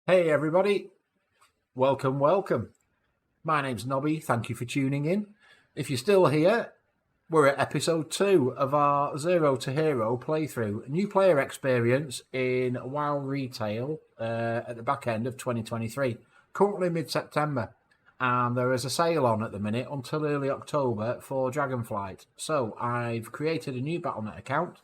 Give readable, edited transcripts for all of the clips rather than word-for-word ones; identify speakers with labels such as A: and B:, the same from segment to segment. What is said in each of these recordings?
A: Hey everybody, welcome. My name's Nobby, thank you for tuning in. If you're still here, we're at episode 2 of our Zero to Hero playthrough. A new player experience in WoW Retail at the back end of 2023, currently mid-September. And there is a sale on at the minute until early October for Dragonflight. So I've created a new Battle.net account.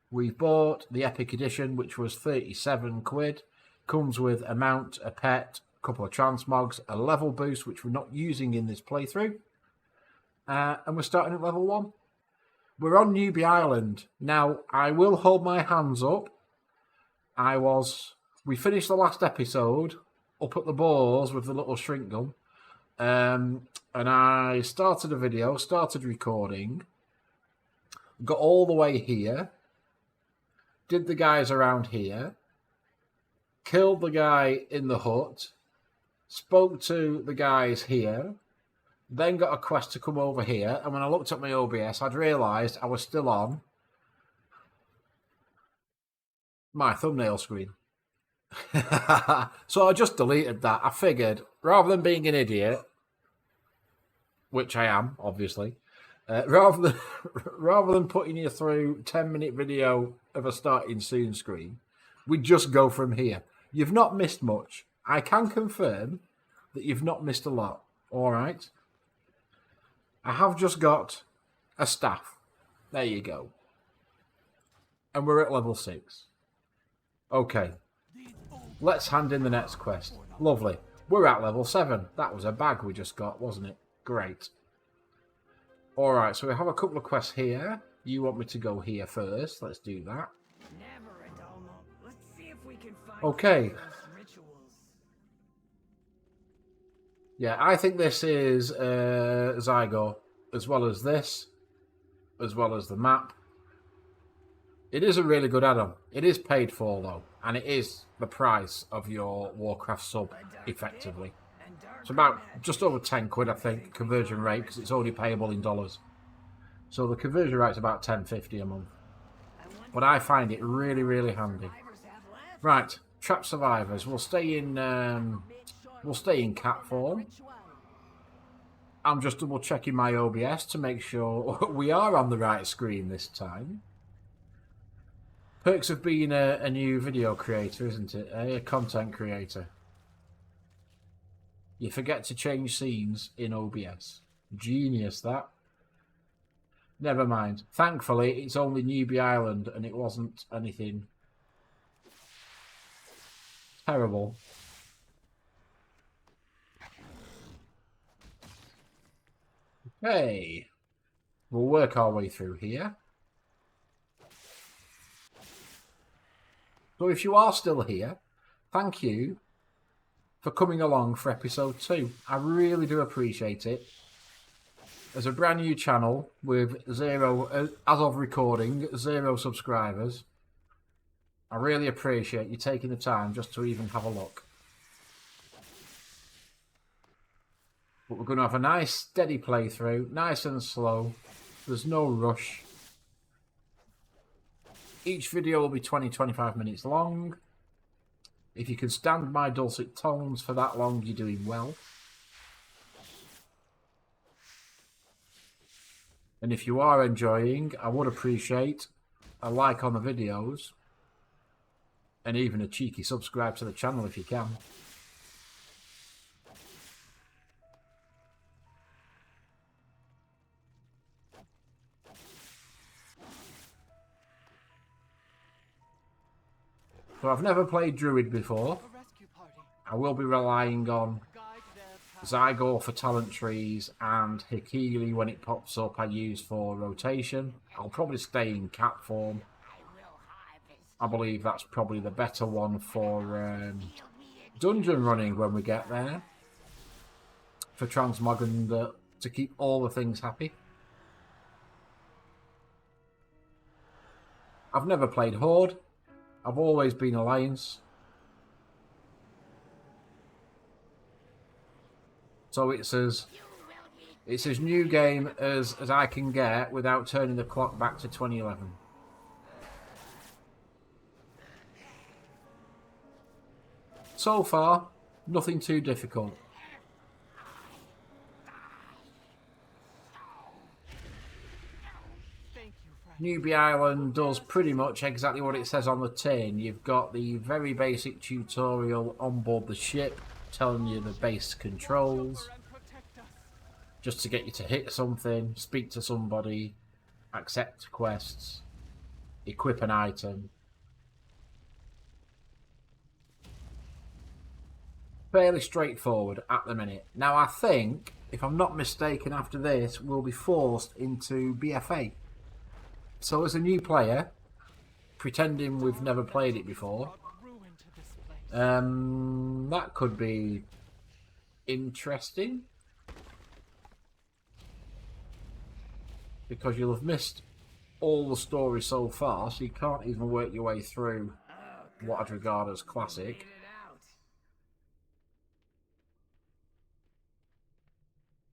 A: We've bought the Epic Edition, which was 37 quid. Comes with a mount, a pet, a couple of transmogs, a level boost, which we're not using in this playthrough. And we're starting at level 1. We're on Newbie Island. Now, I will hold my hands up. We finished the last episode up at the Boars with the little shrink gun. And I started a video, started recording, got all the way here, did the guys around here, killed the guy in the hut, spoke to the guys here, then got a quest to come over here, and when I looked at my OBS, I'd realised I was still on my thumbnail screen. So I just deleted that. I figured, rather than being an idiot, which I am, obviously, rather than putting you through 10-minute video of a starting soon screen, we just go from here. You've not missed much. I can confirm that you've not missed a lot. All right. I have just got a staff. There you go. And we're at level 6. Okay. Let's hand in the next quest. Lovely. We're at level 7. That was a bag we just got, wasn't it? Great. All right. So we have a couple of quests here. You want me to go here first. Let's do that. Okay. Yeah, I think this is Zygo, as well as this, as well as the map. It is a really good add-on. It is paid for, though, and it is the price of your Warcraft sub, effectively. It's about just over 10 quid, I think, conversion rate, because it's only payable in dollars. So the conversion rate's about $10.50 a month. But I find it really, really handy. Right. Trap survivors. We'll stay in cat form. I'm just double checking my OBS to make sure we are on the right screen this time. Perks of being a new video creator, isn't it? A content creator. You forget to change scenes in OBS. Genius, that. Never mind. Thankfully, it's only Newbie Island and it wasn't anything terrible. Okay. We'll work our way through here. So if you are still here, thank you for coming along for episode 2. I really do appreciate it. As a brand new channel with 0, as of recording, 0 subscribers, I really appreciate you taking the time just to even have a look. But we're going to have a nice steady playthrough, nice and slow. There's no rush. Each video will be 20-25 minutes long. If you can stand my dulcet tones for that long, you're doing well. And if you are enjoying, I would appreciate a like on the videos. And even a cheeky subscribe to the channel if you can. So I've never played Druid before. I will be relying on Zygo for talent trees and Hikili when it pops up I use for rotation. I'll probably stay in cat form. I believe that's probably the better one for dungeon running when we get there. For transmog and to keep all the things happy. I've never played Horde. I've always been Alliance. So it's as new game as I can get without turning the clock back to 2011. So far, nothing too difficult. Newbie Island does pretty much exactly what it says on the tin. You've got the very basic tutorial on board the ship telling you the base controls, just to get you to hit something, speak to somebody, accept quests, equip an item. Fairly straightforward at the minute. Now I think, if I'm not mistaken, after this we'll be forced into BFA. So as a new player, pretending we've never played it before, that could be interesting. Because you'll have missed all the story so far, so you can't even work your way through what I'd regard as classic.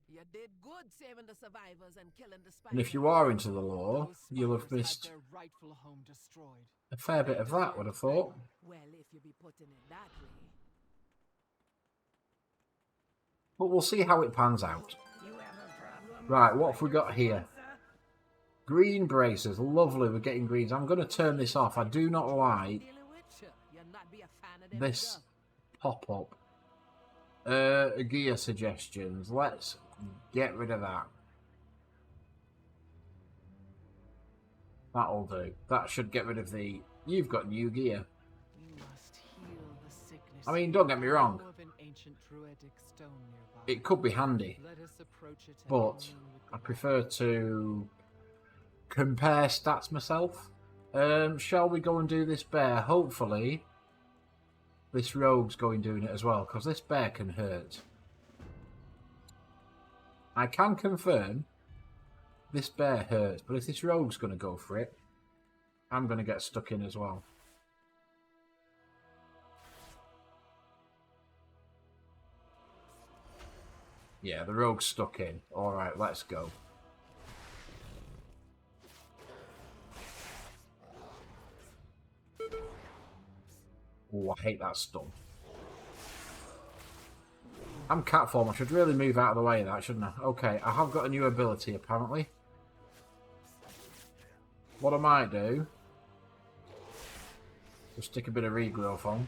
B: You did good saving the survivors and killing the spiders.
A: And if you are into the lore, you'll have missed a fair bit of that, would have thought.
B: Well, if you be putting it that way.
A: But we'll see how it pans out. Right, what have we got here? Green braces, lovely, we're getting greens. I'm going to turn this off. I do not like this pop-up. Gear suggestions, let's get rid of that. That'll do. That should get rid of the... You've got new gear. I mean, don't get me wrong. It could be handy. But I prefer to compare stats myself. Shall we go and do this bear? Hopefully this rogue's going doing it as well, because this bear can hurt. I can confirm this bear hurts, but if this rogue's going to go for it, I'm going to get stuck in as well. Yeah, the rogue's stuck in. Alright, let's go. Oh, I hate that stun. I'm cat form. I should really move out of the way of that, shouldn't I? Okay, I have got a new ability, apparently. What I might do... just stick a bit of regrowth on.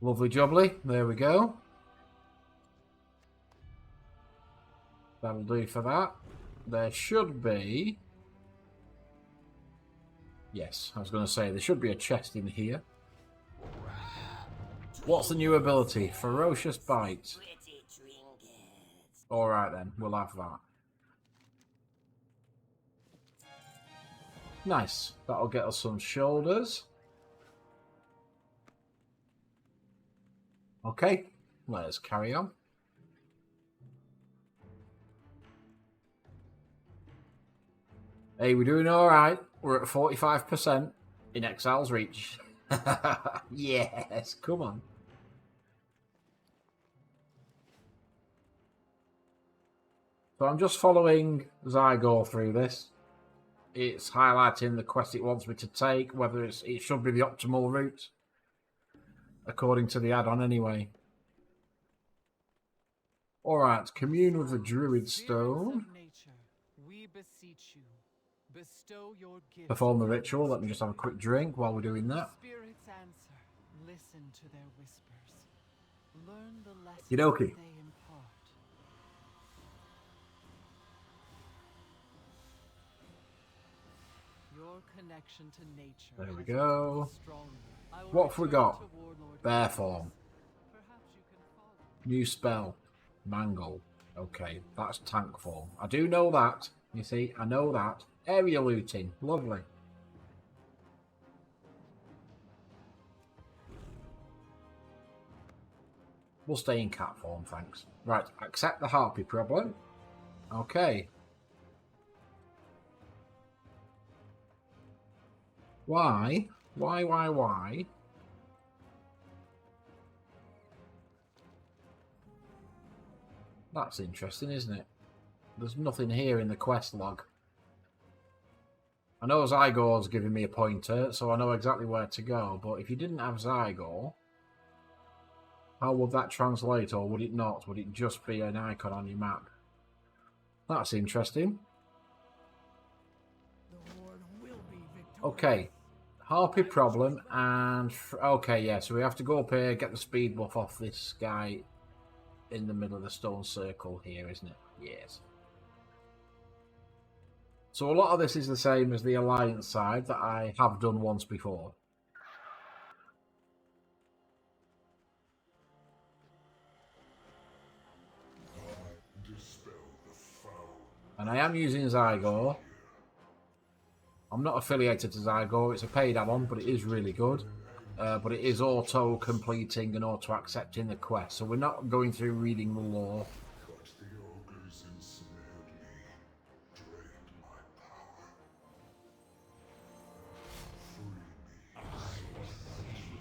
A: Lovely jubbly. There we go. That'll do for that. There should be... Yes, I was going to say, there should be a chest in here. What's the new ability? Ferocious Bite. Alright then, we'll have that. Nice. That'll get us some shoulders. Okay, let's carry on. Hey, we're doing alright. We're at 45% in Exile's reach. Yes, come on. So I'm just following Zygo through this. It's highlighting the quest it wants me to take, whether it should be the optimal route. According to the add-on anyway. Alright, commune with the Druid Stone. Perform the ritual. Let me just have a quick drink while we're doing that.
B: Spirits answer. Listen to their whispers. Learn the lessons
A: Yodoki.
B: they impart. Your connection to nature.
A: There we
B: has
A: go.
B: become stronger.
A: What have we got?
B: To Warlord
A: Bear form.
B: Perhaps you can follow.
A: New spell. Mangle. Okay, that's tank form. I do know that. You see, I know that. Area looting. Lovely. We'll stay in cat form, thanks. Right, accept the harpy problem. Okay. Why? Why? That's interesting, isn't it? There's nothing here in the quest log I know Zygore's giving me a pointer, so I know exactly where to go, but if you didn't have Zygore, how would that translate, or would it not? Would it just be an icon on your map? That's interesting. Okay, Harpy problem, and... okay, yeah, so we have to go up here, get the speed buff off this guy in the middle of the stone circle here, isn't it? Yes. So a lot of this is the same as the Alliance side that I have done once before. And I am using Zygore. I'm not affiliated to Zygore, it's a paid add-on, but it is really good. But it is auto-completing and auto-accepting the quest, so we're not going through reading the lore.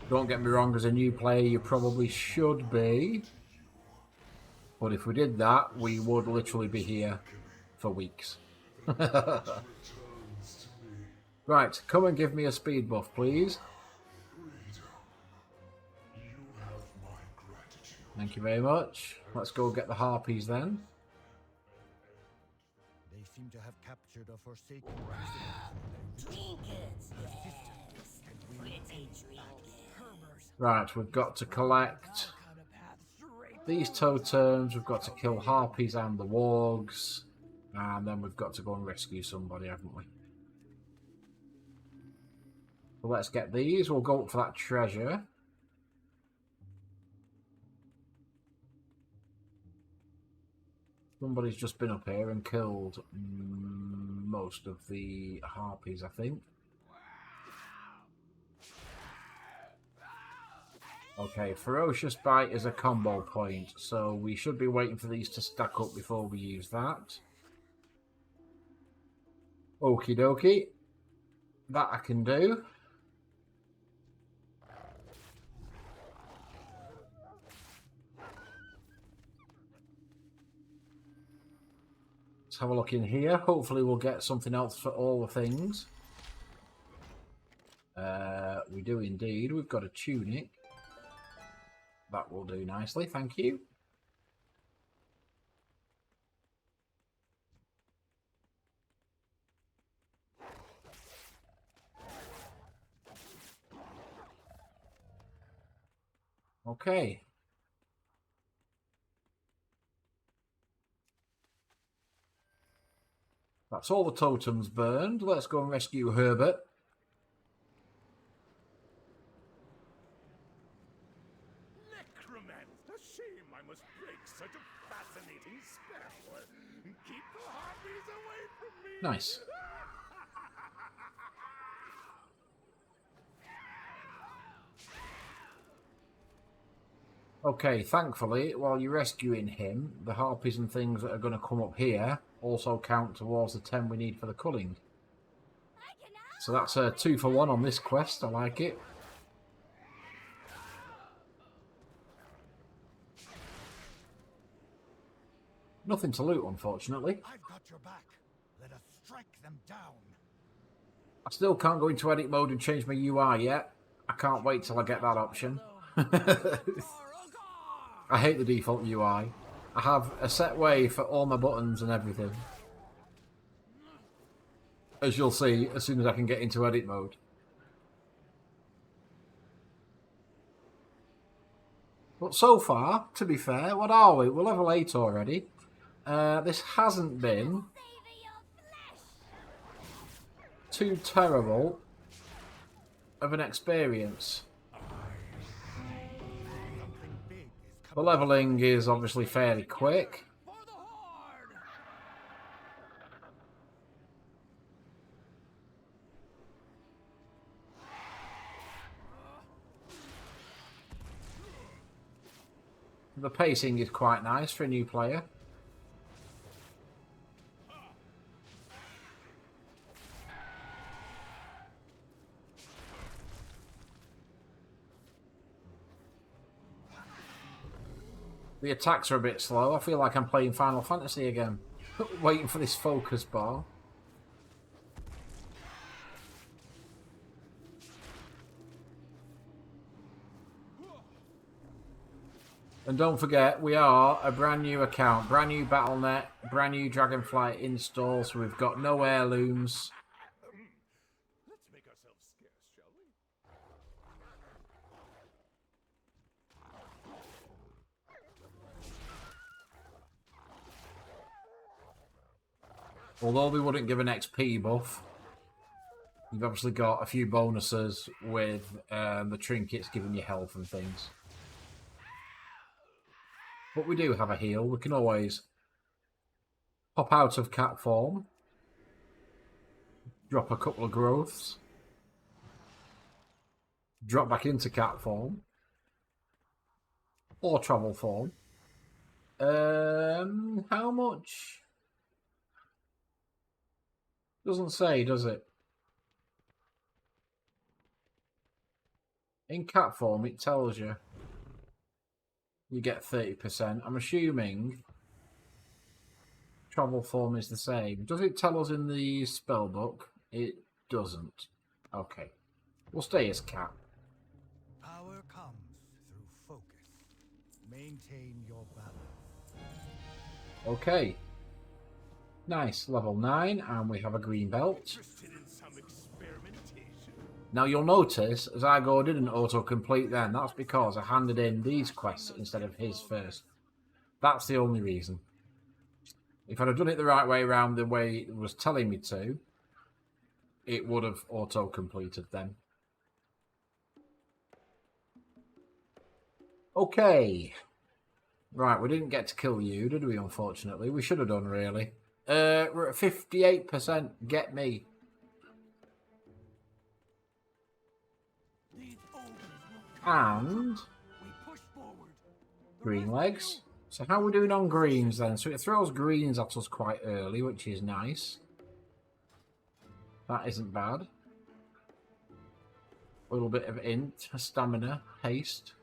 A: Don't get me wrong, as a new player you probably should be. But if we did that, we would literally be here for weeks. Right, come and give me a speed buff, please. Thank you very much. Let's go get the harpies then.
C: They seem to have captured a forsaken
A: Right, we've got to collect these totems, we've got to kill harpies and the wargs, and then we've got to go and rescue somebody, haven't we? So let's get these, we'll go up for that treasure. Somebody's just been up here and killed most of the harpies, I think. Okay, Ferocious Bite is a combo point, so we should be waiting for these to stack up before we use that. Okie dokie. That I can do. Let's have a look in here. Hopefully we'll get something else for all the things. We do indeed. We've got a tunic. That will do nicely, thank you. Okay. That's all the totems burned. Let's go and rescue Herbert.
C: A shame I must break such a fascinating spell. Keep the harpies away from me.
A: Nice. Okay, thankfully, while you're rescuing him, the harpies and things that are going to come up here also count towards the 10 we need for the culling. So that's a 2 for 1 on this quest, I like it. Nothing to loot, unfortunately.
C: I've got your back. Let us strike them down.
A: I still can't go into edit mode and change my UI yet. I can't wait till I get that option. I hate the default UI. I have a set way for all my buttons and everything. As you'll see, as soon as I can get into edit mode. But so far, to be fair, what are we? We're level 8 already. This hasn't been too terrible of an experience. The leveling is obviously fairly quick. The pacing is quite nice for a new player. The attacks are a bit slow. I feel like I'm playing Final Fantasy again. Waiting for this focus bar. And don't forget, we are a brand new account, brand new Battle.net, brand new Dragonflight install, so we've got no heirlooms.
C: Let's make ourselves scarce, shall we?
A: Although we wouldn't give an XP buff, you've obviously got a few bonuses with the trinkets giving you health and things. But we do have a heal. We can always pop out of cat form, drop a couple of growths, drop back into cat form, or travel form. How much? Doesn't say, does it? In cat form, it tells you. You get 30%. I'm assuming travel form is the same. Does it tell us in the spell book? It doesn't. Okay. We'll stay as cat.
D: Power comes through focus. Maintain your balance.
A: Okay. Nice. Level 9, and we have a green belt.
C: Interested in some experimentation?
A: Now you'll notice, as I go didn't auto-complete then, that's because I handed in these quests instead of his first. That's the only reason. If I'd have done it the right way around, the way it was telling me to, it would have auto-completed then. Okay. Right, we didn't get to kill you, did we, unfortunately? We should have done, really. We're at 58%. Get me. And green legs. So how are we doing on greens then? So it throws greens at us quite early, which is nice. That isn't bad. A little bit of int, stamina, haste.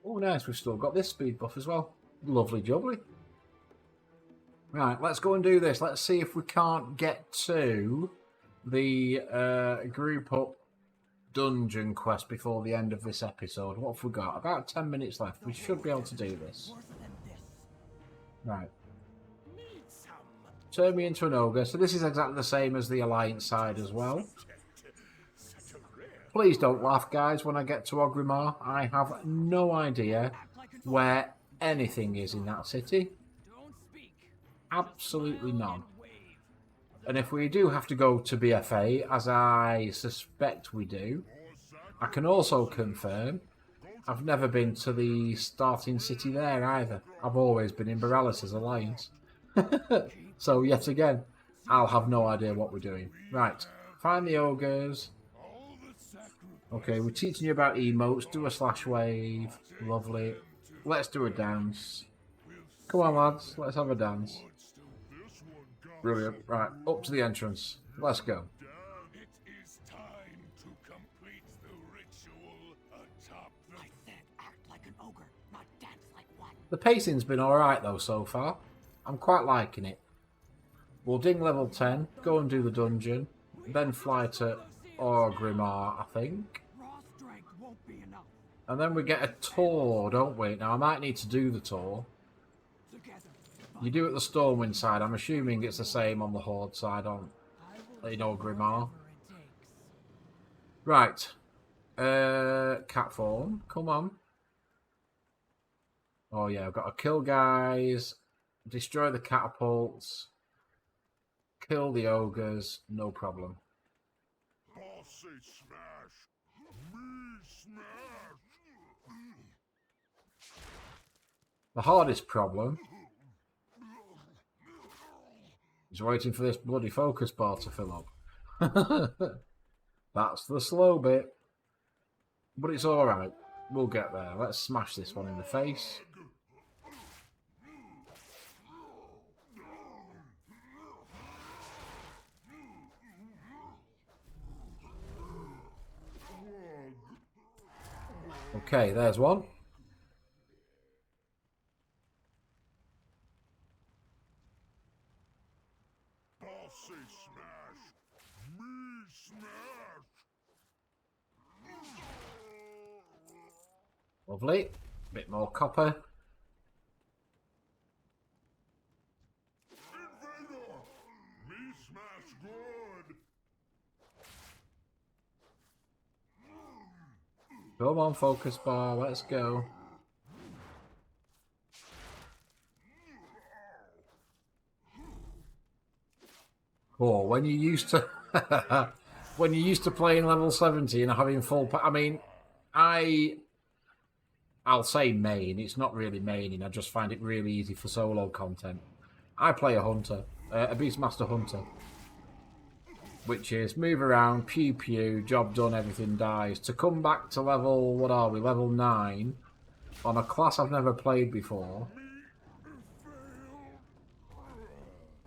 A: Oh, nice. We've still got this speed buff as well. Lovely jubbly. Right, let's go and do this. Let's see if we can't get to the group up dungeon quest before the end of this episode. What have we got? About 10 minutes left. We should be able to do this. Right. Turn me into an ogre. So this is exactly the same as the Alliance side as well. Please don't laugh, guys, when I get to Ogrimmar. I have no idea where anything is in that city. Absolutely none. And if we do have to go to BFA, as I suspect we do, I can also confirm I've never been to the starting city there either. I've always been in Boralis's Alliance. So yet again, I'll have no idea what we're doing. Right, find the ogres. Okay, we're teaching you about emotes. Do a slash wave. Lovely. Let's do a dance. Come on, lads. Let's have a dance. Brilliant. Right, up to the entrance. Let's go.
C: It is time to complete the ritual atop the...
E: I said act like an ogre, not dance like one.
A: The pacing's been alright though so far. I'm quite liking it. We'll ding level 10, go and do the dungeon, then fly to Ogrimmar, I think.
E: Raw strength won't be enough.
A: And then we get a tour, don't we? Now I might need to do the tour.
E: Together.
A: You do it the Stormwind side. I'm assuming it's the same on the Horde side on Ogrimmar. Right. Cat form. Come on. Oh yeah, I've got to kill guys, destroy the catapults, kill the ogres, no problem.
C: Boss say smash. Me smash.
A: The hardest problem is waiting for this bloody focus bar to fill up. That's the slow bit. But it's alright. We'll get there. Let's smash this one in the face. Okay, there's one.
C: Boss say smash. Me
A: Lovely. Bit more copper.
C: Invader! Me smash good!
A: Come on, focus bar. Let's go. Oh, when you used to, when you used to playing level 70 and having full, I mean, I'll say main. It's not really maining. I just find it really easy for solo content. I play a hunter, a Beastmaster hunter, which is move around, pew pew, job done, everything dies. To come back to level, what are we, level 9, on a class I've never played before,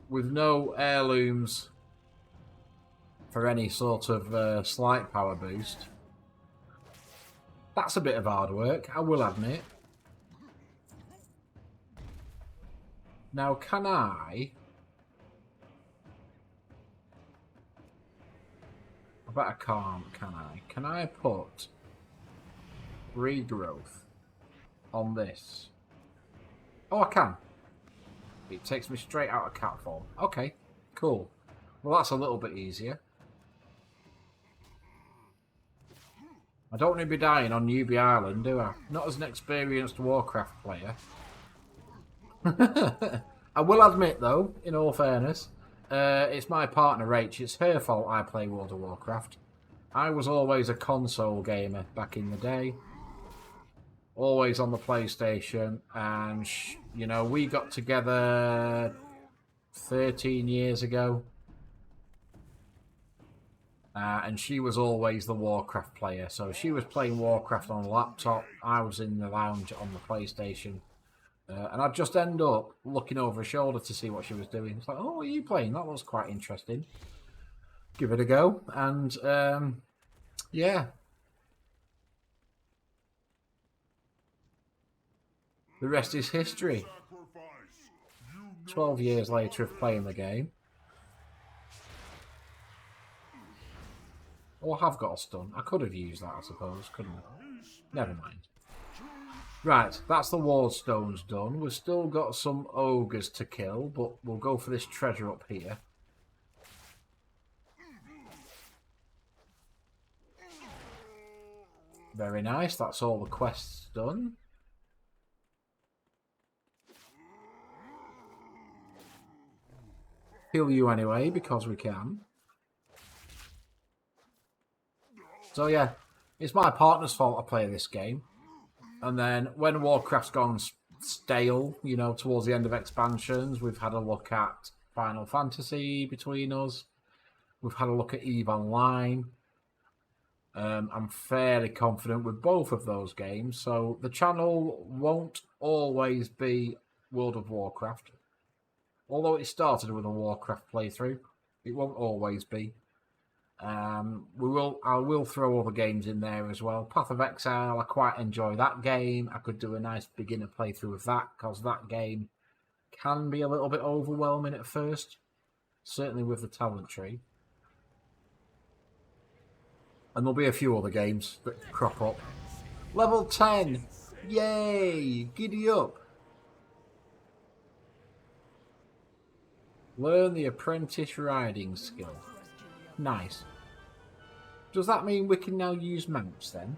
A: with no heirlooms for any sort of slight power boost. That's a bit of hard work, I will admit. Now, can I bet I can't, can I? Can I put regrowth on this? Oh, I can. It takes me straight out of cat form. Okay, cool. Well, that's a little bit easier. I don't want to be dying on Newbie Island, do I? Not as an experienced Warcraft player. I will admit, though, in all fairness, it's my partner, Rach. It's her fault I play World of Warcraft. I was always a console gamer back in the day. Always on the PlayStation. And, you know, we got together 13 years ago. And she was always the Warcraft player. So she was playing Warcraft on a laptop. I was in the lounge on the PlayStation. And I'd just end up looking over her shoulder to see what she was doing. It's like, oh, what are you playing? That was quite interesting. Give it a go. And, yeah. The rest is history. 12 years later of playing the game. Oh, I have got a stun. I could have used that, I suppose, couldn't I? Never mind. Right, that's the ward stones done. We've still got some ogres to kill, but we'll go for this treasure up here. Very nice, that's all the quests done. Heal you anyway, because we can. So yeah, it's my partner's fault I play this game. And then when Warcraft's gone stale, you know, towards the end of expansions, we've had a look at Final Fantasy between us. We've had a look at EVE Online. I'm fairly confident with both of those games. So the channel won't always be World of Warcraft. Although it started with a Warcraft playthrough, it won't always be. I will throw other games in there as well. Path of Exile, I quite enjoy that game. I could do a nice beginner playthrough of that, because that game can be a little bit overwhelming at first. Certainly with the talent tree. And there'll be a few other games that crop up. Level 10! Yay! Giddy up! Learn the apprentice riding skill. Nice. Does that mean we can now use mounts then?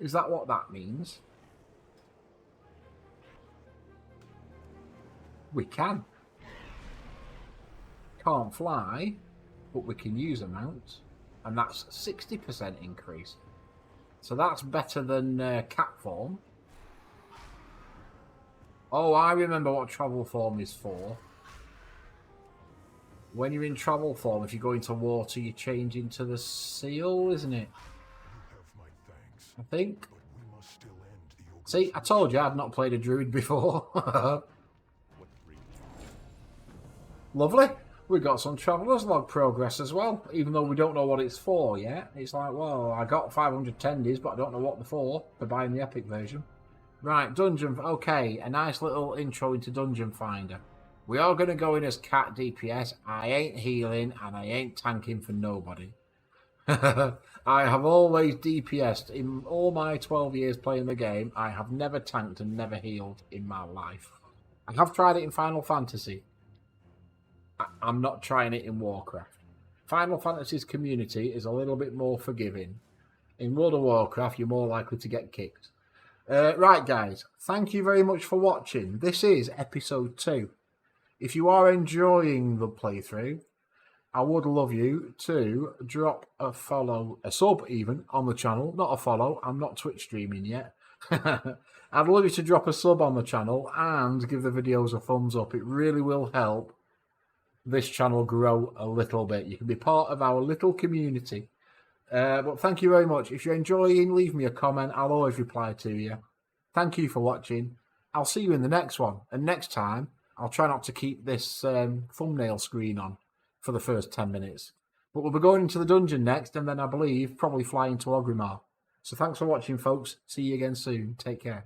A: Is that what that means? We can. Can't fly, but we can use a mount. And that's 60% increase. So that's better than cat form. Oh, I remember what travel form is for. When you're in travel form, if you go into water, you change into the seal, isn't it? I think. See, I told you I'd not played a druid before. Lovely. We got some Traveller's Log progress as well, even though we don't know what it's for yet. It's like, well, I got 500 tendies, but I don't know what they're for buying the epic version. Right, dungeon. Okay, a nice little intro into Dungeon Finder. We are going to go in as cat DPS. I ain't healing and I ain't tanking for nobody. I have always DPS'd. In all my 12 years playing the game, I have never tanked and never healed in my life. I have tried it in Final Fantasy. I'm not trying it in Warcraft. Final Fantasy's community is a little bit more forgiving. In World of Warcraft, you're more likely to get kicked. Right, guys, thank you very much for watching. This is episode 2. If you are enjoying the playthrough, I would love you to drop a follow, a sub even, on the channel. Not a follow, I'm not Twitch streaming yet. I'd love you to drop a sub on the channel and give the videos a thumbs up. It really will help this channel grow a little bit. You can be part of our little community. But thank you very much. If you're enjoying, leave me a comment. I'll always reply to you. Thank you for watching. I'll see you in the next one. And next time, I'll try not to keep this thumbnail screen on for the first 10 minutes. But we'll be going into the dungeon next, and then I believe probably flying to Ogrimmar. So thanks for watching, folks. See you again soon. Take care.